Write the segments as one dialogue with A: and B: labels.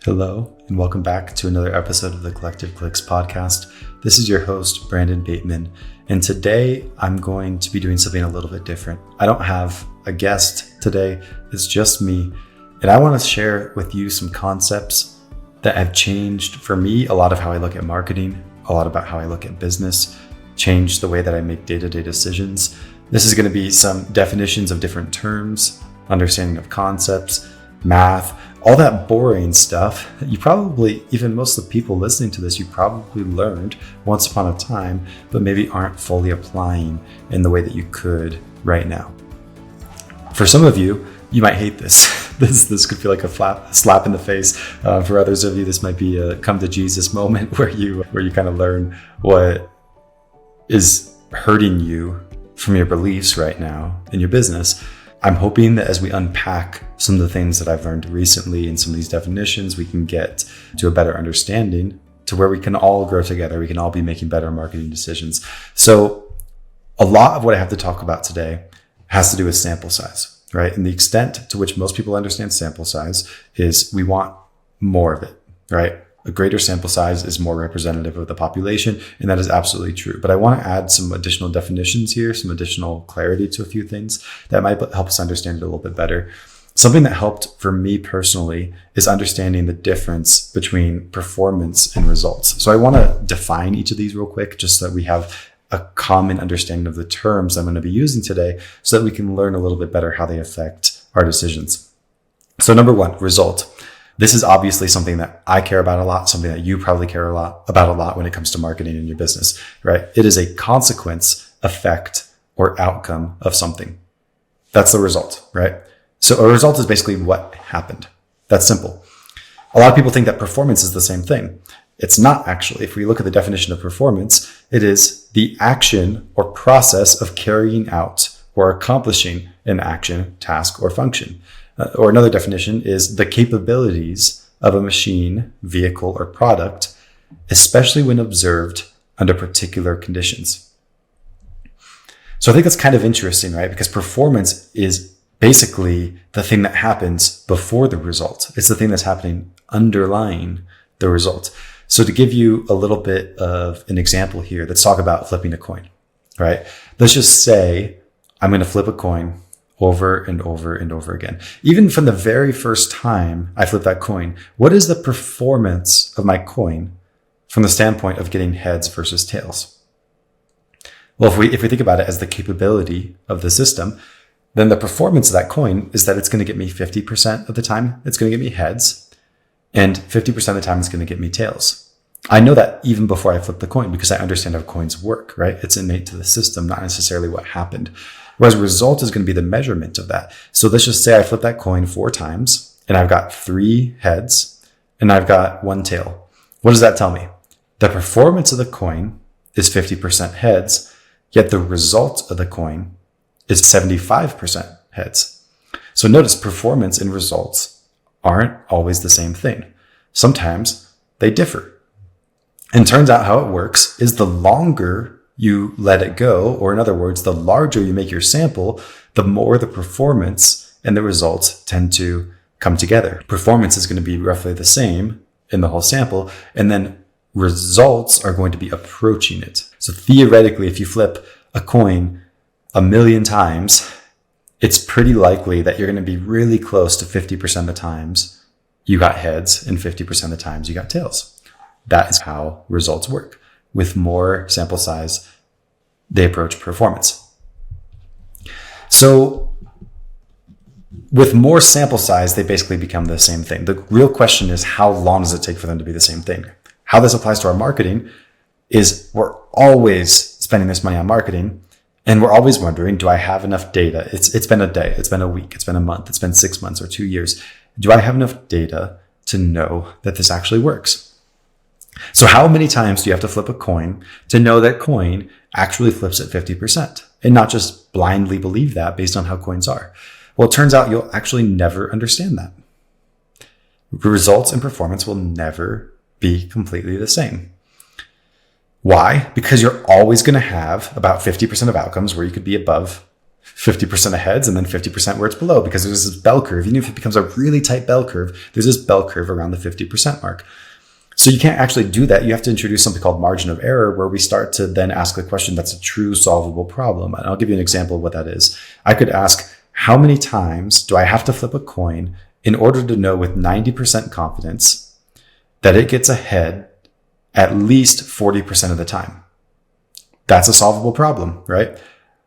A: Hello, and welcome back to another episode of the Collective Clicks podcast. This is your host, Brandon Bateman, and today I'm going to be doing something a little bit different. I don't have a guest today, it's just me, and I want to share with you some concepts that have changed for me a lot of how I look at marketing, a lot about how I look at business, changed the way that I make day-to-day decisions. This is going to be some definitions of different terms, understanding of concepts, math, all that boring stuff that you probably, even most of the people listening to this, you probably learned once upon a time, but maybe aren't fully applying in the way that you could right now. For some of you, you might hate this. This could feel like a slap in the face. For others of you, this might be a come to Jesus moment where you kind of learn what is hurting you from your beliefs right now in your business. I'm hoping that as we unpack some of the things that I've learned recently and some of these definitions, we can get to a better understanding to where we can all grow together. We can all be making better marketing decisions. So a lot of what I have to talk about today has to do with sample size, right? And the extent to which most people understand sample size is we want more of it, right? A greater sample size is more representative of the population, and that is absolutely true. But I want to add some additional definitions here, some additional clarity to a few things that might help us understand it a little bit better. Something that helped for me personally is understanding the difference between performance and results. So I want to define each of these real quick, just so that we have a common understanding of the terms I'm going to be using today, so that we can learn a little bit better how they affect our decisions. So number one, result. This is obviously something that I care about a lot, something that you probably care about a lot when it comes to marketing in your business, right? It is a consequence, effect, or outcome of something. That's the result, right? So a result is basically what happened. That's simple. A lot of people think that performance is the same thing. It's not actually. If we look at the definition of performance, it is the action or process of carrying out or accomplishing an action, task, or function. Or another definition is the capabilities of a machine, vehicle, or product, especially when observed under particular conditions. So I think that's kind of interesting, right? Because performance is basically the thing that happens before the result. It's the thing that's happening underlying the result. So to give you a little bit of an example here, let's talk about flipping a coin, right? Let's just say I'm going to flip a coin over and over and over again. Even from the very first time I flip that coin, what is the performance of my coin from the standpoint of getting heads versus tails? Well, if we think about it as the capability of the system, then the performance of that coin is that it's going to get me 50% of the time, it's going to get me heads, and 50% of the time it's going to get me tails. I know that even before I flip the coin because I understand how coins work, right? It's innate to the system, not necessarily what happened. Whereas result is going to be the measurement of that. So let's just say I flip that coin 4 times and I've got 3 heads and I've got 1 tail. What does that tell me? The performance of the coin is 50% heads, yet the result of the coin is 75% heads. So notice performance and results aren't always the same thing. Sometimes they differ. And turns out how it works is the longer you let it go, or in other words, the larger you make your sample, the more the performance and the results tend to come together. Performance is going to be roughly the same in the whole sample, and then results are going to be approaching it. So theoretically, if you flip a coin 1,000,000 times, it's pretty likely that you're going to be really close to 50% of the times you got heads and 50% of the times you got tails. That is how results work. With more sample size, they approach performance. So with more sample size, they basically become the same thing. The real question is, how long does it take for them to be the same thing? How this applies to our marketing is we're always spending this money on marketing, and we're always wondering, do I have enough data? It's been a day, it's been a week, it's been a month, it's been 6 months or 2 years. Do I have enough data to know that this actually works? So how many times do you have to flip a coin to know that coin actually flips at 50% and not just blindly believe that based on how coins are? Well, it turns out you'll actually never understand that. Results and performance will never be completely the same. Why? Because you're always going to have about 50% of outcomes where you could be above 50% of heads and then 50% where it's below, because there's this bell curve. Even if it becomes a really tight bell curve, there's this bell curve around the 50% mark. So you can't actually do that. You have to introduce something called margin of error, where we start to then ask the question that's a true solvable problem. And I'll give you an example of what that is. I could ask, how many times do I have to flip a coin in order to know with 90% confidence that it gets ahead at least 40% of the time? That's a solvable problem, right?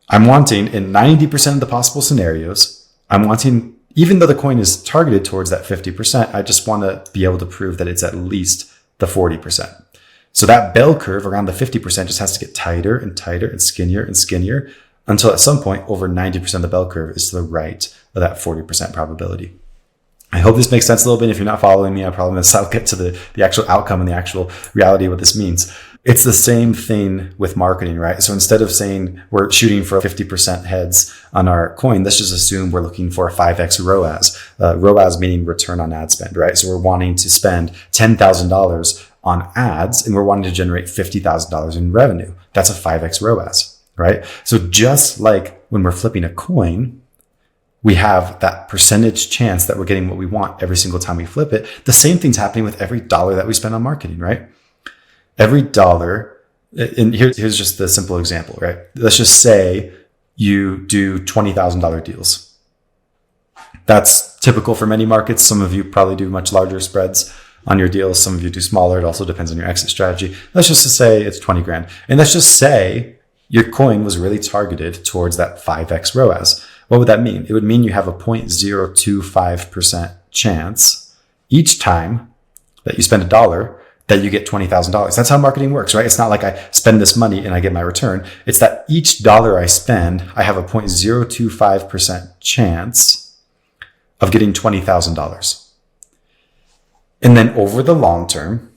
A: I'm wanting in 90% of the possible scenarios, even though the coin is targeted towards that 50%, I just want to be able to prove that it's at least the 40%. So that bell curve around the 50% just has to get tighter and tighter and skinnier until at some point over 90% of the bell curve is to the right of that 40% probability. I hope this makes sense a little bit. If you're not following me, I promise I'll get to the actual outcome and the actual reality of what this means. It's the same thing with marketing, right? So instead of saying we're shooting for 50% heads on our coin, let's just assume we're looking for a 5x ROAS. ROAS meaning return on ad spend, right? So we're wanting to spend $10,000 on ads and we're wanting to generate $50,000 in revenue. That's a 5x ROAS, right? So just like when we're flipping a coin, we have that percentage chance that we're getting what we want every single time we flip it. The same thing's happening with every dollar that we spend on marketing, right? Every dollar, and here's just the simple example, right? Let's just say you do $20,000 deals. That's typical for many markets. Some of you probably do much larger spreads on your deals. Some of you do smaller. It also depends on your exit strategy. Let's just say it's 20 grand. And let's just say your coin was really targeted towards that 5x ROAS. What would that mean? It would mean you have a 0.025% chance each time that you spend $1 that you get $20,000. That's how marketing works, right? It's not like I spend this money and I get my return. It's that each dollar I spend, I have a 0.025% chance of getting $20,000. And then over the long term,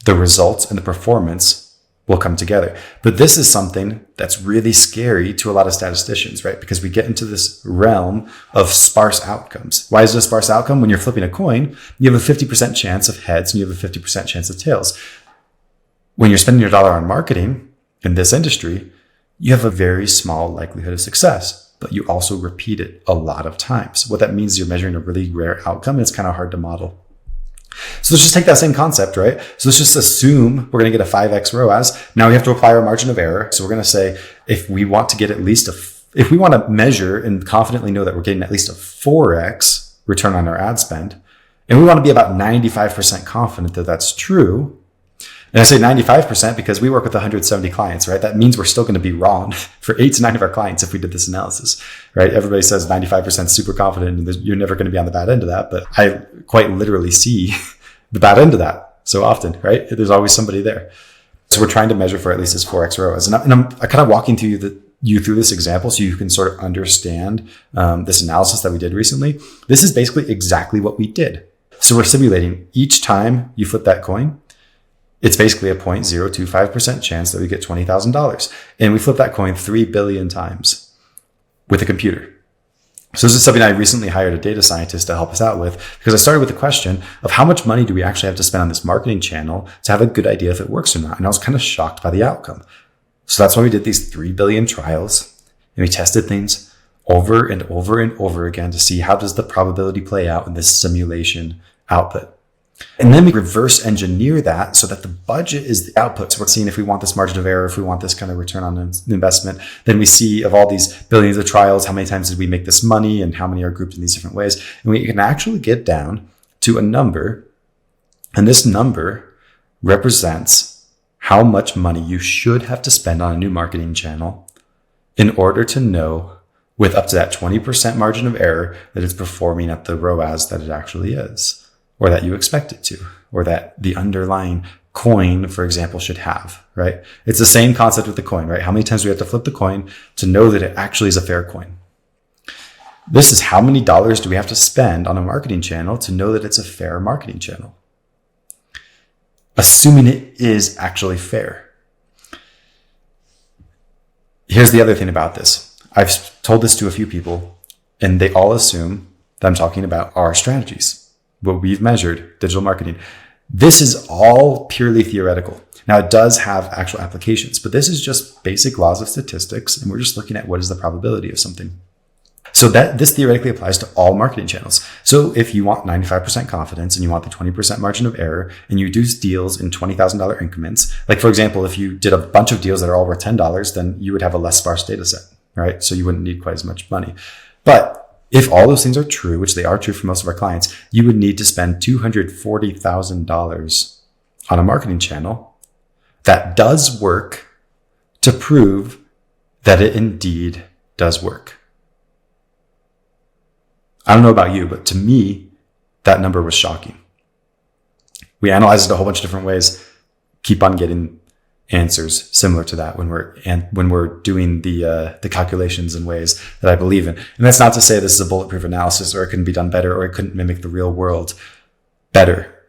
A: the results and the performance will come together. But this is something that's really scary to a lot of statisticians, right? Because we get into this realm of sparse outcomes. Why is it a sparse outcome? When you're flipping a coin, you have a 50% chance of heads and you have a 50% chance of tails. When you're spending your dollar on marketing in this industry, you have a very small likelihood of success, but you also repeat it a lot of times. What that means is you're measuring a really rare outcome and it's kind of hard to model. So let's just take that same concept, right? So let's just assume we're going to get a 5x ROAS. Now we have to apply our margin of error. So we're going to say, if we want to get at least if we want to measure and confidently know that we're getting at least a 4x return on our ad spend, and we want to be about 95% confident that that's true. And I say 95% because we work with 170 clients, right? That means we're still going to be wrong for 8 to 9 of our clients if we did this analysis, right? Everybody says 95% super confident and you're never going to be on the bad end of that. But I quite literally see the bad end of that so often, right? There's always somebody there. So we're trying to measure for at least this 4x ROAS. And I'm kind of walking through you through this example so you can sort of understand this analysis that we did recently. This is basically exactly what we did. So we're simulating each time you flip that coin, it's basically a 0.025% chance that we get $20,000. And we flip that coin 3 billion times with a computer. So this is something I recently hired a data scientist to help us out with, because I started with the question of how much money do we actually have to spend on this marketing channel to have a good idea if it works or not. And I was kind of shocked by the outcome. So that's why we did these 3 billion trials and we tested things over and over and over again to see how does the probability play out in this simulation output. And then we reverse engineer that so that the budget is the output. So we're seeing if we want this margin of error, if we want this kind of return on investment, then we see of all these billions of trials, how many times did we make this money and how many are grouped in these different ways. And we can actually get down to a number. And this number represents how much money you should have to spend on a new marketing channel in order to know with up to that 20% margin of error that it's performing at the ROAS that it actually is, or that you expect it to, or that the underlying coin, for example, should have, right? It's the same concept with the coin, right? How many times do we have to flip the coin to know that it actually is a fair coin? This is how many dollars do we have to spend on a marketing channel to know that it's a fair marketing channel, assuming it is actually fair. Here's the other thing about this. I've told this to a few people, and they all assume that I'm talking about our strategies, what we've measured, digital marketing. This is all purely theoretical. Now, it does have actual applications, but this is just basic laws of statistics, and we're just looking at what is the probability of something. So that this theoretically applies to all marketing channels. So if you want 95% confidence and you want the 20% margin of error, and you do deals in $20,000 increments, like for example, if you did a bunch of deals that are all worth $10, then you would have a less sparse data set, right? So you wouldn't need quite as much money. But if all those things are true, which they are true for most of our clients, you would need to spend $240,000 on a marketing channel that does work to prove that it indeed does work. I don't know about you, but to me, that number was shocking. We analyzed it a whole bunch of different ways, keep on getting answers similar to that when we're doing the calculations in ways that I believe in. And that's not to say this is a bulletproof analysis, or it couldn't be done better, or it couldn't mimic the real world better.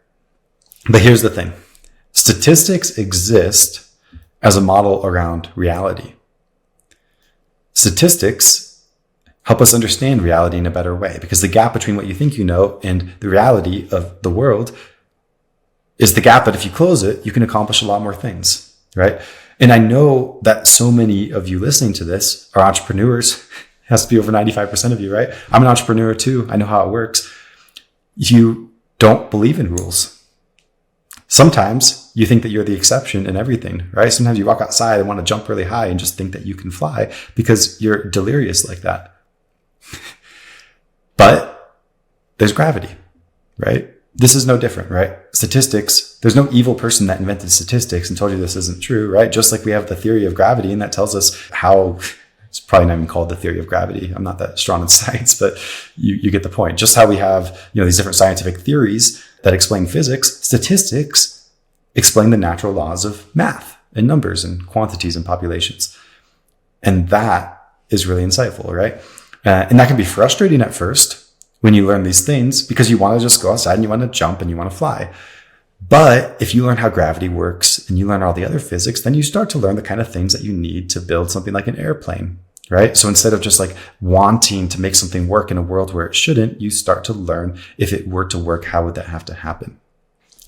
A: But here's the thing. Statistics exist as a model around reality. Statistics help us understand reality in a better way, because the gap between what you think you know and the reality of the world is the gap that if you close it, you can accomplish a lot more things, right? And I know that so many of you listening to this are entrepreneurs. It has to be over 95% of you, right? I'm an entrepreneur too. I know how it works. You don't believe in rules. Sometimes you think that you're the exception in everything, right? Sometimes you walk outside and want to jump really high and just think that you can fly because you're delirious like that. But there's gravity, right? This is no different, right? Statistics, there's no evil person that invented statistics and told you this isn't true, right? Just like we have the theory of gravity, and that tells us how, it's probably not even called the theory of gravity. I'm not that strong in science, but you get the point. Just how we have, these different scientific theories that explain physics, statistics explain the natural laws of math and numbers and quantities and populations. And that is really insightful, right? And that can be frustrating at first when you learn these things, because you want to just go outside and you want to jump and you want to fly. But if you learn how gravity works and you learn all the other physics, then you start to learn the kind of things that you need to build something like an airplane, right? So instead of just like wanting to make something work in a world where it shouldn't, you start to learn, if it were to work, how would that have to happen?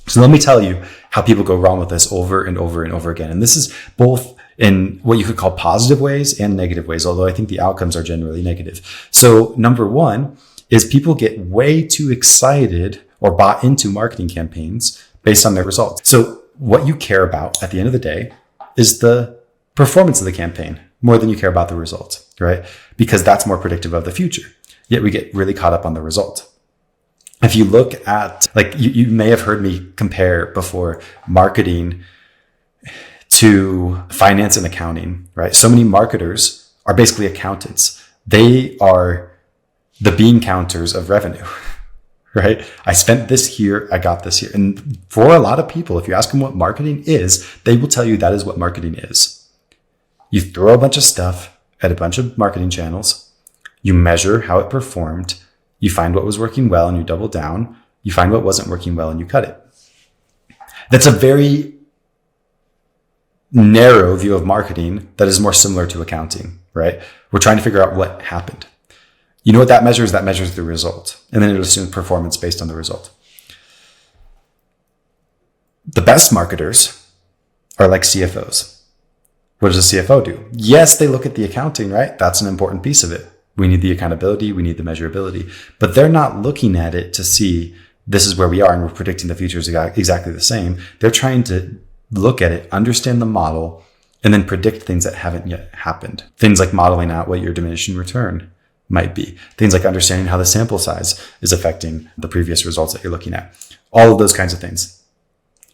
A: So let me tell you how people go wrong with this over and over and over again. And this is both in what you could call positive ways and negative ways, although I think the outcomes are generally negative. So number one is people get way too excited or bought into marketing campaigns based on their results. So what you care about at the end of the day is the performance of the campaign more than you care about the results, right? Because that's more predictive of the future. Yet we get really caught up on the result. If you look at, like, you may have heard me compare before marketing to finance and accounting, right? So many marketers are basically accountants. They are the bean counters of revenue, right? I spent this here, I got this here. And for a lot of people, if you ask them what marketing is, they will tell you that is what marketing is. You throw a bunch of stuff at a bunch of marketing channels. You measure how it performed. You find what was working well and you double down. You find what wasn't working well and you cut it. That's a very narrow view of marketing that is more similar to accounting, right? We're trying to figure out what happened. You know what that measures? That measures the result. And then it assumes performance based on the result. The best marketers are like CFOs. What does a CFO do? Yes, they look at the accounting, right? That's an important piece of it. We need the accountability. We need the measurability. But they're not looking at it to see this is where we are and we're predicting the future is exactly the same. They're trying to look at it, understand the model, and then predict things that haven't yet happened. Things like modeling out what your diminishing return might be. Things like understanding how the sample size is affecting the previous results that you're looking at. All of those kinds of things.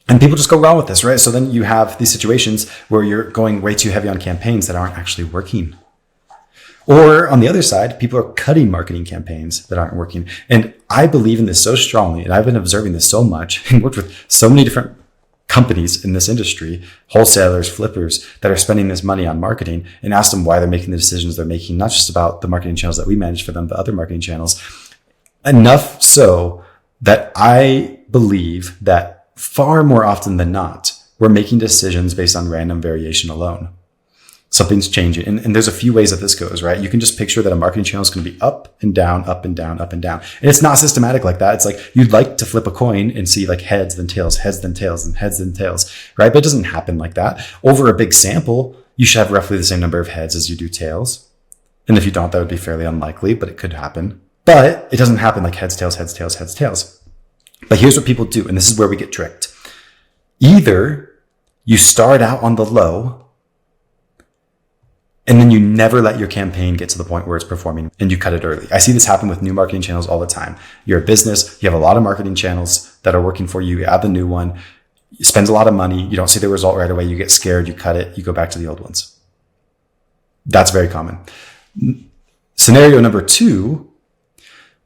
A: And people just go wrong with this, right? So then you have these situations where you're going way too heavy on campaigns that aren't actually working. Or on the other side, people are cutting marketing campaigns that aren't working. And I believe in this so strongly, and I've been observing this so much and worked with so many different companies in this industry, wholesalers, flippers, that are spending this money on marketing, and ask them why they're making the decisions they're making, not just about the marketing channels that we manage for them, but other marketing channels. Enough so that I believe that far more often than not, we're making decisions based on random variation alone. Something's changing. And there's a few ways that this goes, right? You can just picture that a marketing channel is going to be up and down, up and down, up and down. And it's not systematic like that. It's like you'd like to flip a coin and see like heads, then tails, heads, then tails, and heads, then tails, right? But it doesn't happen like that. Over a big sample, you should have roughly the same number of heads as you do tails. And if you don't, that would be fairly unlikely, but it could happen. But it doesn't happen like heads, tails, heads, tails, heads, tails. But here's what people do, and this is where we get tricked. Either you start out on the low, and then you never let your campaign get to the point where it's performing and you cut it early. I see this happen with new marketing channels all the time. You're a business, you have a lot of marketing channels that are working for you. You add the new one, you spend a lot of money, you don't see the result right away, you get scared, you cut it, you go back to the old ones. That's very common. Scenario number 2,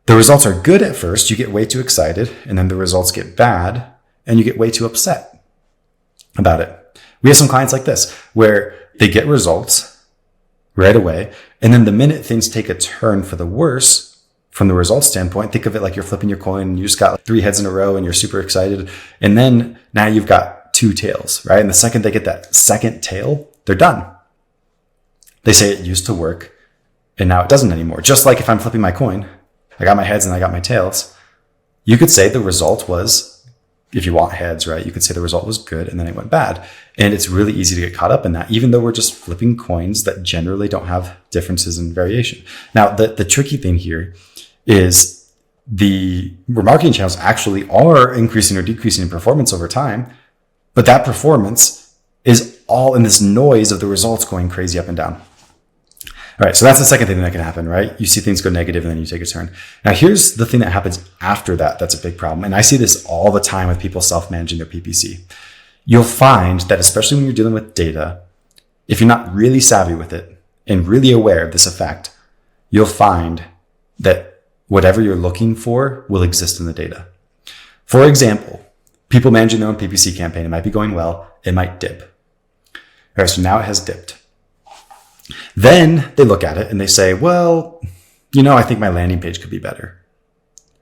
A: the results are good at first, you get way too excited, and then the results get bad and you get way too upset about it. We have some clients like this where they get results right away. And then the minute things take a turn for the worse from the results standpoint, think of it like you're flipping your coin and you just got like 3 heads in a row and you're super excited. And then now you've got 2 tails, right? And the second they get that second tail, they're done. They say it used to work and now it doesn't anymore. Just like if I'm flipping my coin, I got my heads and I got my tails. You could say the result was, if you want heads, right? You could say the result was good and then it went bad. And it's really easy to get caught up in that, even though we're just flipping coins that generally don't have differences in variation. Now, the tricky thing here is the marketing channels actually are increasing or decreasing in performance over time, but that performance is all in this noise of the results going crazy up and down. All right, so that's the second thing that can happen, right? You see things go negative and then you take a turn. Now, here's the thing that happens after that. That's a big problem. And I see this all the time with people self-managing their PPC. You'll find that especially when you're dealing with data, if you're not really savvy with it and really aware of this effect, you'll find that whatever you're looking for will exist in the data. For example, people managing their own PPC campaign, it might be going well, it might dip. All right, so now it has dipped. Then they look at it and they say, well, I think my landing page could be better,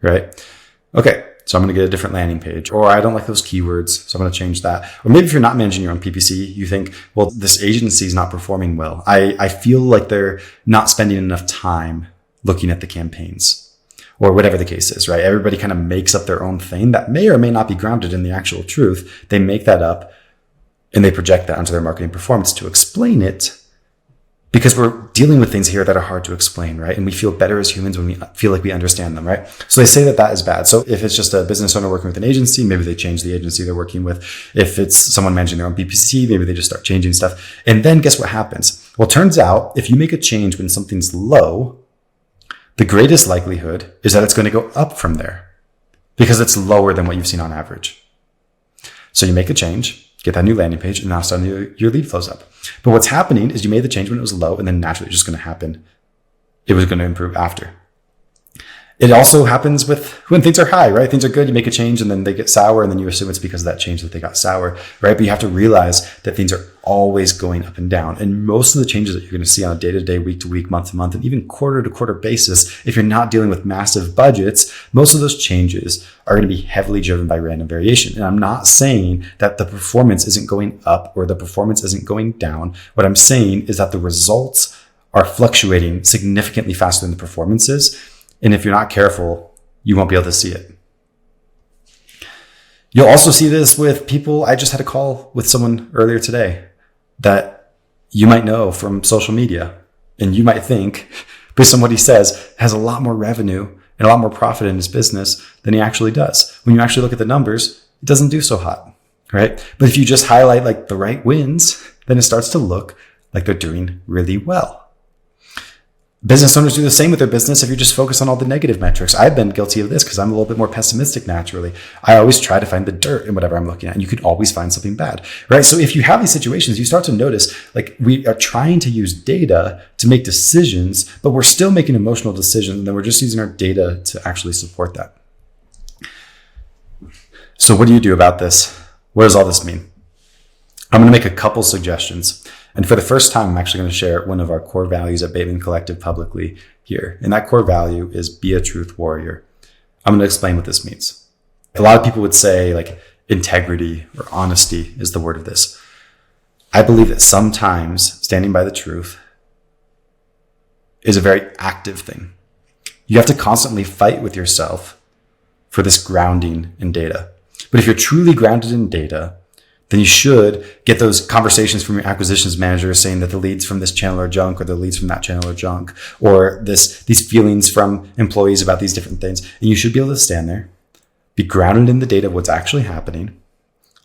A: right? Okay, so I'm going to get a different landing page, or I don't like those keywords, so I'm going to change that. Or maybe if you're not managing your own PPC, you think, well, this agency is not performing well. I feel like they're not spending enough time looking at the campaigns, or whatever the case is, right? Everybody kind of makes up their own thing that may or may not be grounded in the actual truth. They make that up and they project that onto their marketing performance to explain it, because we're dealing with things here that are hard to explain, right? And we feel better as humans when we feel like we understand them, right? So they say that that is bad. So if it's just a business owner working with an agency, maybe they change the agency they're working with. If it's someone managing their own PPC, maybe they just start changing stuff. And then guess what happens? Well, it turns out if you make a change when something's low, the greatest likelihood is that it's going to go up from there because it's lower than what you've seen on average. So you make a change, get that new landing page, and now suddenly your lead flows up. But what's happening is you made the change when it was low, and then naturally it's just going to happen. It was going to improve after. It also happens with when things are high, right? Things are good, you make a change, and then they get sour, and then you assume it's because of that change that they got sour, right? But you have to realize that things are always going up and down. And most of the changes that you're going to see on a day-to-day, week-to-week, month-to-month, and even quarter-to-quarter basis, if you're not dealing with massive budgets, most of those changes are going to be heavily driven by random variation. And I'm not saying that the performance isn't going up or the performance isn't going down. What I'm saying is that the results are fluctuating significantly faster than the performances. And if you're not careful, you won't be able to see it. You'll also see this with people. I just had a call with someone earlier today that you might know from social media. And you might think, based on what he says, has a lot more revenue and a lot more profit in his business than he actually does. When you actually look at the numbers, it doesn't do so hot, right? But if you just highlight like the right wins, then it starts to look like they're doing really well. Business owners do the same with their business if you just focus on all the negative metrics. I've been guilty of this because I'm a little bit more pessimistic naturally. I always try to find the dirt in whatever I'm looking at, and you could always find something bad, right? So if you have these situations, you start to notice like we are trying to use data to make decisions, but we're still making emotional decisions, and then we're just using our data to actually support that. So what do you do about this? What does all this mean? I'm going to make a couple suggestions. And for the first time, I'm actually going to share one of our core values at Bateman Collective publicly here. And that core value is be a truth warrior. I'm going to explain what this means. A lot of people would say like integrity or honesty is the word of this. I believe that sometimes standing by the truth is a very active thing. You have to constantly fight with yourself for this grounding in data. But if you're truly grounded in data, then you should get those conversations from your acquisitions manager saying that the leads from this channel are junk, or the leads from that channel are junk, or these feelings from employees about these different things. And you should be able to stand there, be grounded in the data of what's actually happening,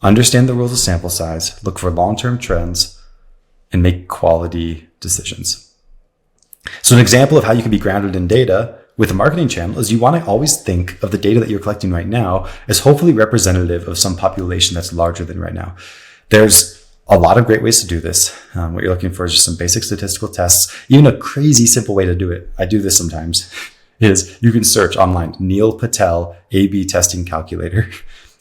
A: understand the rules of sample size, look for long-term trends, and make quality decisions. So an example of how you can be grounded in data with a marketing channel is you want to always think of the data that you're collecting right now as hopefully representative of some population that's larger than right now. There's a lot of great ways to do this. What you're looking for is just some basic statistical tests. Even a crazy simple way to do it, I do this sometimes, is you can search online, Neil Patel A/B testing calculator.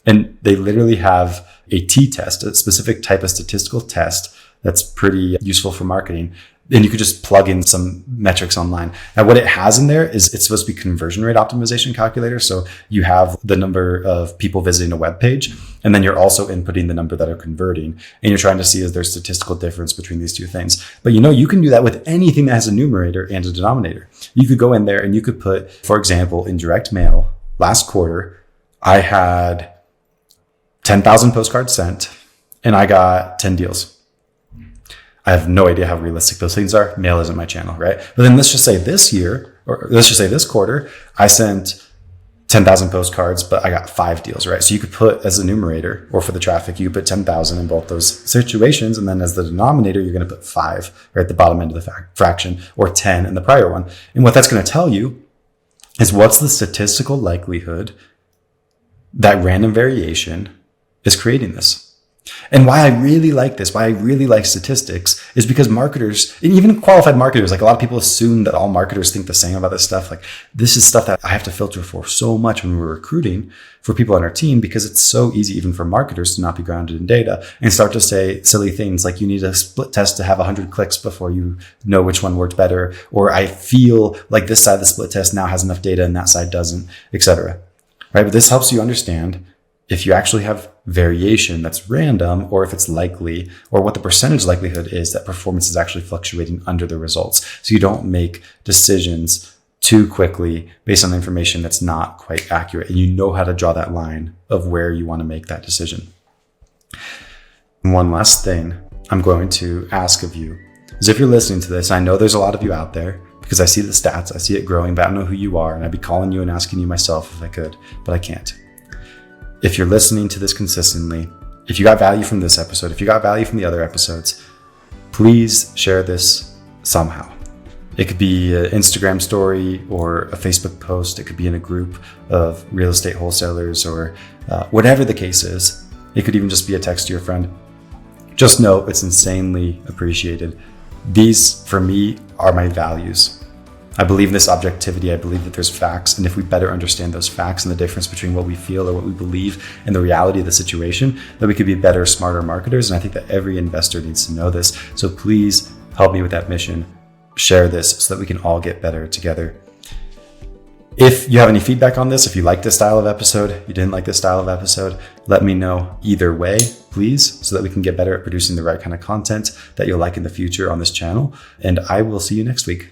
A: And they literally have a t-test, a specific type of statistical test that's pretty useful for marketing. And you could just plug in some metrics online. Now, what it has in there is it's supposed to be conversion rate optimization calculator. So you have the number of people visiting a web page, and then you're also inputting the number that are converting. And you're trying to see is there statistical difference between these two things. But you can do that with anything that has a numerator and a denominator. You could go in there and you could put, for example, in direct mail, last quarter, I had 10,000 postcards sent and I got 10 deals. I have no idea how realistic those things are. Mail isn't my channel, right? But then let's just say this year, or let's just say this quarter, I sent 10,000 postcards, but I got 5 deals, right? So you could put as a numerator, or for the traffic, you put 10,000 in both those situations. And then as the denominator, you're going to put 5 right at the bottom end of the fraction, or 10 in the prior one. And what that's going to tell you is what's the statistical likelihood that random variation is creating this. And why I really like this, why I really like statistics, is because marketers, and even qualified marketers, like a lot of people assume that all marketers think the same about this stuff. Like, this is stuff that I have to filter for so much when we're recruiting for people on our team, because it's so easy even for marketers to not be grounded in data and start to say silly things like you need a split test to have 100 clicks before you know which one worked better. Or I feel like this side of the split test now has enough data and that side doesn't, etc. Right? But this helps you understand if you actually have variation that's random, or if it's likely, or what the percentage likelihood is that performance is actually fluctuating under the results. So you don't make decisions too quickly based on information that's not quite accurate. And you know how to draw that line of where you want to make that decision. And one last thing I'm going to ask of you is, if you're listening to this, I know there's a lot of you out there, because I see the stats, I see it growing, but I don't know who you are. And I'd be calling you and asking you myself if I could, but I can't. If you're listening to this consistently, if you got value from this episode, if you got value from the other episodes, please share this somehow. It could be an Instagram story or a Facebook post. It could be in a group of real estate wholesalers, or whatever the case is. It could even just be a text to your friend. Just know it's insanely appreciated. These, for me, are my values. I believe in this objectivity. I believe that there's facts. And if we better understand those facts and the difference between what we feel or what we believe and the reality of the situation, then we could be better, smarter marketers. And I think that every investor needs to know this. So please help me with that mission. Share this so that we can all get better together. If you have any feedback on this, if you like this style of episode, you didn't like this style of episode, let me know either way, please, so that we can get better at producing the right kind of content that you'll like in the future on this channel. And I will see you next week.